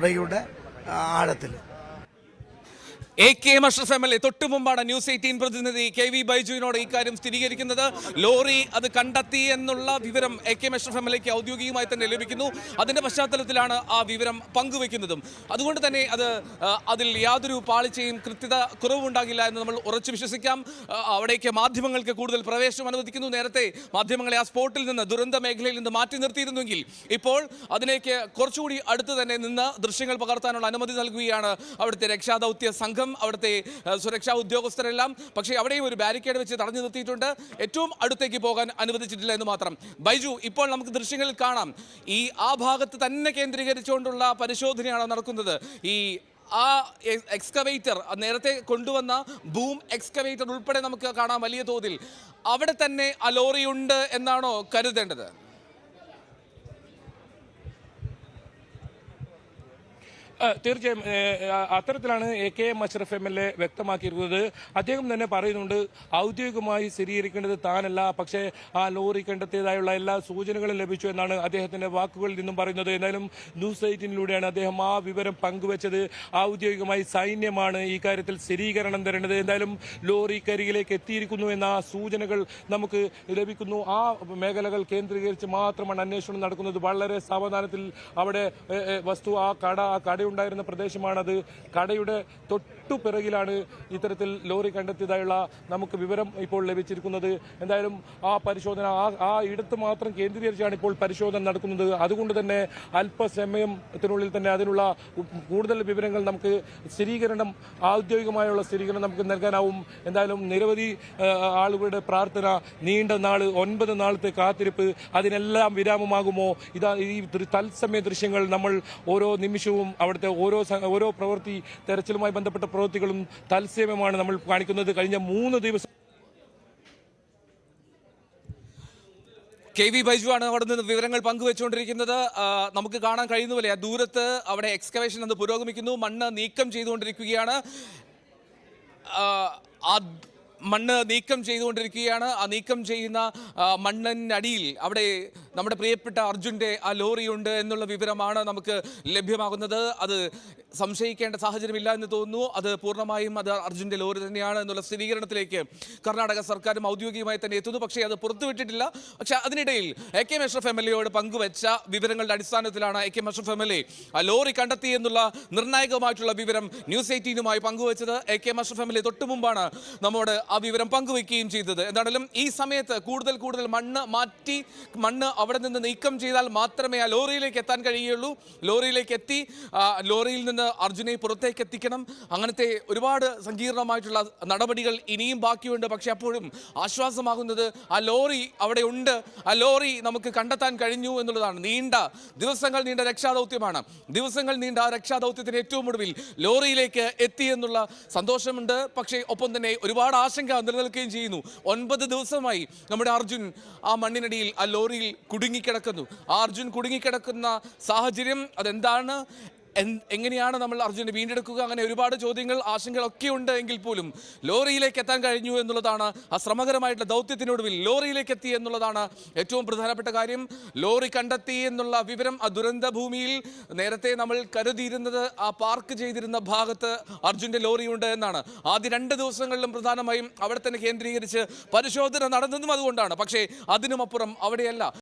പുഴയുടെ ആഴത്തിൽ. AK Ashraf MLA തൊട്ടു മുമ്പാണ് ന്യൂസ് 18 പ്രതിനിധി KV ബൈജുവിനോട് ഇക്കാര്യം സ്ഥിരീകരിക്കുന്നത്. ലോറി അത് കണ്ടെത്തി എന്നുള്ള വിവരം AK അഷ്റഫ് MLAക്ക് ഔദ്യോഗികമായി തന്നെ ലഭിക്കുന്നു. അതിന്റെ പശ്ചാത്തലത്തിലാണ് ആ വിവരം പങ്കുവെക്കുന്നതും. അതുകൊണ്ട് തന്നെ അതിൽ യാതൊരു പാളിച്ചയും കൃത്യത കുറവുണ്ടാകില്ല എന്ന് നമ്മൾ ഉറച്ചു വിശ്വസിക്കാം. അവിടേക്ക് മാധ്യമങ്ങൾക്ക് കൂടുതൽ പ്രവേശനം അനുവദിക്കുന്നു. നേരത്തെ മാധ്യമങ്ങളെ ആ സ്പോട്ടിൽ നിന്ന്, ദുരന്ത മേഖലയിൽ നിന്ന് മാറ്റി നിർത്തിയിരുന്നെങ്കിൽ ഇപ്പോൾ അതിലേക്ക് കുറച്ചുകൂടി അടുത്ത് തന്നെ നിന്ന് ദൃശ്യങ്ങൾ പകർത്താനുള്ള അനുമതി നൽകുകയാണ് അവിടുത്തെ രക്ഷാദൗത്യ സംഘം, അവിടുത്തെ സുരക്ഷാ ഉദ്യോഗസ്ഥരെല്ലാം. പക്ഷേ അവിടെയും ഒരു ബാരിക്കേഡ് വെച്ച് തടഞ്ഞു നിർത്തിയിട്ടുണ്ട്. ഏറ്റവും അടുത്തേക്ക് പോകാൻ അനുവദിച്ചിട്ടില്ല എന്ന് മാത്രം. ബൈജു, ഇപ്പോൾ നമുക്ക് ദൃശ്യങ്ങളിൽ കാണാം ആ ഭാഗത്ത് തന്നെ കേന്ദ്രീകരിച്ചുകൊണ്ടുള്ള പരിശോധനയാണ് നടക്കുന്നത്. ആ എക്സ്കവേറ്റർ, നേരത്തെ കൊണ്ടുവന്ന ബൂം എക്സ്കവേറ്റർ ഉൾപ്പെടെ നമുക്ക് കാണാം വലിയ തോതിൽ. അവിടെ തന്നെ ആ ലോറി ഉണ്ട് എന്നാണോ കരുതേണ്ടത്? തീർച്ചയായും അത്തരത്തിലാണ് AK അഷ്റഫ് MLA വ്യക്തമാക്കിയിരിക്കുന്നത്. അദ്ദേഹം തന്നെ പറയുന്നുണ്ട്, ഔദ്യോഗികമായി സ്ഥിരീകരിക്കേണ്ടത് താനല്ല, പക്ഷേ ആ ലോറി കണ്ടെത്തിയതായുള്ള എല്ലാ സൂചനകളും ലഭിച്ചു എന്നാണ് അദ്ദേഹത്തിന്റെ വാക്കുകളിൽ നിന്നും പറയുന്നത്. എന്തായാലും ന്യൂസ് 18ലൂടെയാണ് അദ്ദേഹം ആ വിവരം പങ്കുവച്ചത്. ഔദ്യോഗികമായി സൈന്യമാണ് ഈ കാര്യത്തിൽ സ്ഥിരീകരണം തരേണ്ടത്. എന്തായാലും ലോറി കരികിലേക്ക് എത്തിയിരിക്കുന്നു എന്ന സൂചനകൾ നമുക്ക് ലഭിക്കുന്നു. ആ മേഖലകൾ കേന്ദ്രീകരിച്ച് മാത്രമാണ് അന്വേഷണം നടക്കുന്നത്. വളരെ സാവധാനത്തിൽ അവിടെ വസ്തു ആ കടയുണ്ടായിരുന്ന പ്രദേശമാണത്. കടയുടെ തൊട്ടുപിറകിലാണ് ഇത്തരത്തിൽ ലോറി കണ്ടെത്തിയതായുള്ള നമുക്ക് വിവരം ഇപ്പോൾ ലഭിച്ചിരിക്കുന്നത്. എന്തായാലും ആ പരിശോധന ആ ഇടത്ത് മാത്രം കേന്ദ്രീകരിച്ചാണ് ഇപ്പോൾ പരിശോധന നടക്കുന്നത്. അതുകൊണ്ട് തന്നെ അല്പസമയത്തിനുള്ളിൽ തന്നെ അതിനുള്ള കൂടുതൽ വിവരങ്ങൾ നമുക്ക് ഔദ്യോഗികമായുള്ള സ്ഥിരീകരണം നമുക്ക് നൽകാനാവും. എന്തായാലും നിരവധി ആളുകളുടെ പ്രാർത്ഥന, നീണ്ട നാൾ, 9 നാളത്തെ കാത്തിരിപ്പ്, അതിനെല്ലാം വിരാമമാകുമോ? ഈ തത്സമയ ദൃശ്യങ്ങൾ നമ്മൾ ഓരോ നിമിഷവും അവിടുത്തെ ഓരോ പ്രവൃത്തി, തെരച്ചിലുമായി ബന്ധപ്പെട്ട പ്രവൃത്തികളും തത്സമയമാണ് നമ്മൾ കാണിക്കുന്നത്. കഴിഞ്ഞ 3 ദിവസം KV ബൈജുവാണ് അവിടെ നിന്ന് വിവരങ്ങൾ പങ്കുവെച്ചുകൊണ്ടിരിക്കുന്നത്. നമുക്ക് കാണാൻ കഴിയുന്ന പോലെ ദൂരത്ത് അവിടെ എക്സ്കവേഷൻ അത് പുരോഗമിക്കുന്നു. മണ്ണ് നീക്കം ചെയ്തുകൊണ്ടിരിക്കുകയാണ്. മണ്ണ് നീക്കം ചെയ്തുകൊണ്ടിരിക്കുകയാണ്. ആ നീക്കം ചെയ്യുന്ന മണ്ണിനടിയിൽ അവിടെ നമ്മുടെ പ്രിയപ്പെട്ട അർജുൻ്റെ ആ ലോറിയുണ്ട് എന്നുള്ള വിവരമാണ് നമുക്ക് ലഭ്യമാകുന്നത്. അത് സംശയിക്കേണ്ട സാഹചര്യമില്ല എന്ന് തോന്നുന്നു. അത് പൂർണ്ണമായും അത് അർജുൻ്റെ ലോറി തന്നെയാണ് എന്നുള്ള സ്ഥിരീകരണത്തിലേക്ക് കർണാടക സർക്കാരും ഔദ്യോഗികമായി തന്നെ എത്തുന്നു. പക്ഷേ അത് പുറത്തുവിട്ടിട്ടില്ല. പക്ഷേ അതിനിടയിൽ AK അഷ്റഫ് MLAയോട് പങ്കുവെച്ച വിവരങ്ങളുടെ അടിസ്ഥാനത്തിലാണ് AK അഷ്റഫ് MLA ആ ലോറി കണ്ടെത്തി എന്നുള്ള നിർണായകമായിട്ടുള്ള വിവരം ന്യൂസ് 18മായി പങ്കുവെച്ചത്. AK അഷ്റഫ് MLA തൊട്ടു മുമ്പാണ് നമ്മോട് ആ വിവരം പങ്കുവെക്കുകയും ചെയ്തത്. എന്താണെങ്കിലും ഈ സമയത്ത് കൂടുതൽ മണ്ണ് അവിടെ നിന്ന് നീക്കം ചെയ്താൽ മാത്രമേ ആ ലോറിയിലേക്ക് എത്താൻ കഴിയുള്ളൂ. ലോറിയിലേക്ക് എത്തി ലോറിയിൽ നിന്ന് അർജുനെ പുറത്തേക്ക് എത്തിക്കണം. അങ്ങനത്തെ ഒരുപാട് സങ്കീർണമായിട്ടുള്ള നടപടികൾ ഇനിയും ബാക്കിയുണ്ട്. പക്ഷെ അപ്പോഴും ആശ്വാസമാകുന്നത് ആ ലോറി അവിടെ ഉണ്ട്, ആ ലോറി നമുക്ക് കണ്ടെത്താൻ കഴിഞ്ഞു എന്നുള്ളതാണ്. ദിവസങ്ങൾ നീണ്ട രക്ഷാദൗത്യമാണ്. ദിവസങ്ങൾ നീണ്ട ആ രക്ഷാദൗത്യത്തിന് ഏറ്റവും ഒടുവിൽ ലോറിയിലേക്ക് എത്തി എന്നുള്ള സന്തോഷമുണ്ട്. പക്ഷേ ഒപ്പം തന്നെ ഒരുപാട് ആശങ്ക നിലനിൽക്കുകയും ചെയ്യുന്നു. 9 ദിവസമായി നമ്മുടെ അർജുൻ ആ മണ്ണിനടിയിൽ, ആ ലോറിയിൽ കുടുങ്ങിക്കിടക്കുന്നു. ആ അർജുൻ കുടുങ്ങിക്കിടക്കുന്ന സാഹചര്യം അതെന്താണ്, എങ്ങനെയാണ് നമ്മൾ അർജുനെ വീണ്ടെടുക്കുക, അങ്ങനെ ഒരുപാട് ചോദ്യങ്ങൾ, ആശങ്കകളൊക്കെ ഉണ്ട്. എങ്കിൽ പോലും ലോറിയിലേക്ക് എത്താൻ കഴിഞ്ഞു എന്നുള്ളതാണ് ആ ശ്രമകരമായിട്ടുള്ള ദൗത്യത്തിനൊടുവിൽ ലോറിയിലേക്ക് എത്തി എന്നുള്ളതാണ് ഏറ്റവും പ്രധാനപ്പെട്ട കാര്യം. ലോറി കണ്ടെത്തി എന്നുള്ള വിവരം ആ ദുരന്ത ഭൂമിയിൽ നേരത്തെ നമ്മൾ കരുതിയിരുന്നത് ആ പാർക്ക് ചെയ്തിരുന്ന ഭാഗത്ത് അർജുൻ്റെ ലോറിയുണ്ട് എന്നാണ്. ആദ്യ 2 ദിവസങ്ങളിലും പ്രധാനമായും അവിടെ തന്നെ കേന്ദ്രീകരിച്ച് പരിശോധന നടന്നതും അതുകൊണ്ടാണ്. പക്ഷേ അതിനുമപ്പുറം അവിടെയല്ല.